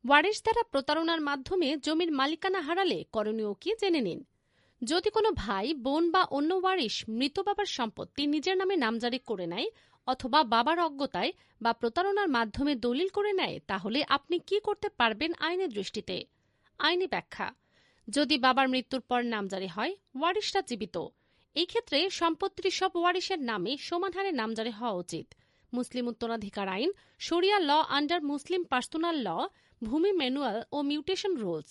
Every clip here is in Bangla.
ওয়ারিশ দ্বারা প্রতারণার মাধ্যমে জমির মালিকানা হারালে করণীয় কি জেনে নিন। যদি কোনো ভাই, বোন বা অন্য ওয়ারিশ মৃত বাবার সম্পত্তি নিজের নামে নামজারি করে নেয় অথবা বাবার অজ্ঞতায় বা প্রতারণার মাধ্যমে দলিল করে নেয়, তাহলে আপনি কি করতে পারবেন আইনের দৃষ্টিতে। আইনি ব্যাখ্যা: যদি বাবার মৃত্যুর পর নামজারি হয়, ওয়ারিশরা জীবিত, এই ক্ষেত্রে সম্পত্তির সব ওয়ারিশের নামে সমান হারে নামজারি হওয়া উচিত। মুসলিম উত্তরাধিকার আইন, শরিয়া ল আন্ডার মুসলিম পার্সোনাল ল, ভূমি ম্যানুয়াল ও মিউটেশন রুলস।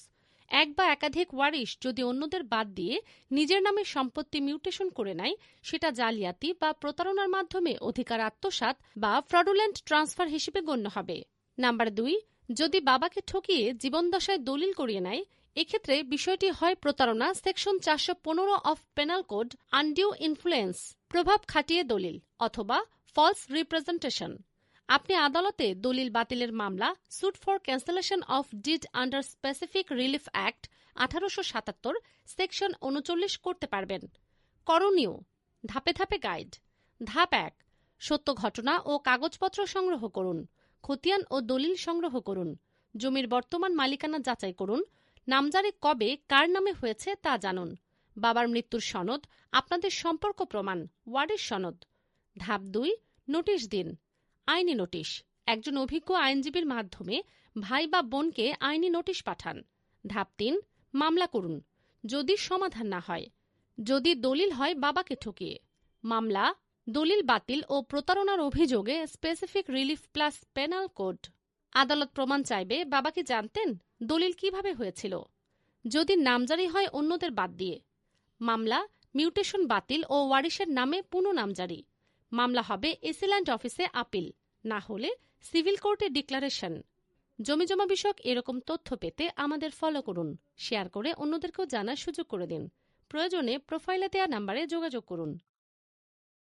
এক বা একাধিক ওয়ারিশ যদি অন্যদের বাদ দিয়ে নিজের নামে সম্পত্তি মিউটেশন করে নেয়, সেটা জালিয়াতি বা প্রতারণার মাধ্যমে অধিকার আত্মসাৎ বা ফ্রডুলেন্ট ট্রান্সফার হিসেবে গণ্য হবে। নাম্বার 2, যদি বাবাকে ঠকিয়ে জীবনদশায় দলিল করিয়ে নেয়, এক্ষেত্রে বিষয়টি হয় প্রতারণা, section 415 of penal code, undue influence, প্রভাব খাটিয়ে দলিল, অথবা ফলস রিপ্রেজেন্টেশন। আপনি আদালতে দলিল বাতিলের মামলা, suit for cancellation of deed under specific relief act 1877 section 39 করতে পারবেন। করণীয়: ধাপে ধাপে গাইড। ধাপ 1, সত্য ঘটনা ও কাগজপত্র সংগ্রহ করুন। খতিয়ান ও দলিল সংগ্রহ করুন। জমির বর্তমান মালিকানা যাচাই করুন। নামজারি কবে, কার নামে হয়েছে তা জানুন। বাবার মৃত্যুর সনদ, আপনাদের সম্পর্ক প্রমাণ, ওয়ারিশ সনদ। ধাপ 2, নোটিশ দিন। আইনি নোটিশ: একজন অভিজ্ঞ আইনজীবীর মাধ্যমে ভাই বা বোনকে আইনি নোটিশ পাঠান। ধাপ 3, মামলা করুন। যদি সমাধান না হয়, যদি দলিল হয় বাবাকে ঠকিয়ে, মামলা, দলিল বাতিল ও প্রতারণার অভিযোগে specific relief plus penal code. আদালত প্রমাণ চাইবে বাবা কি জানতেন, দলিল কিভাবে হয়েছিল। যদি নামজারি হয় অন্যদের বাদ দিয়ে, মামলা, মিউটেশন বাতিল ও ওয়ারিশের নামে পুনঃ নামজারি। মামলা হবে এসিল্যান্ড অফিসে আপিল, না হলে সিভিল কোর্টে ডিক্লারেশন। জমিজমা বিষয়ক এরকম তথ্য পেতে আমাদের ফলো করুন, শেয়ার করে অন্যদেরকেও জানার সুযোগ করে দিন। প্রয়োজনে প্রোফাইলে দেওয়া নাম্বারে যোগাযোগ করুন।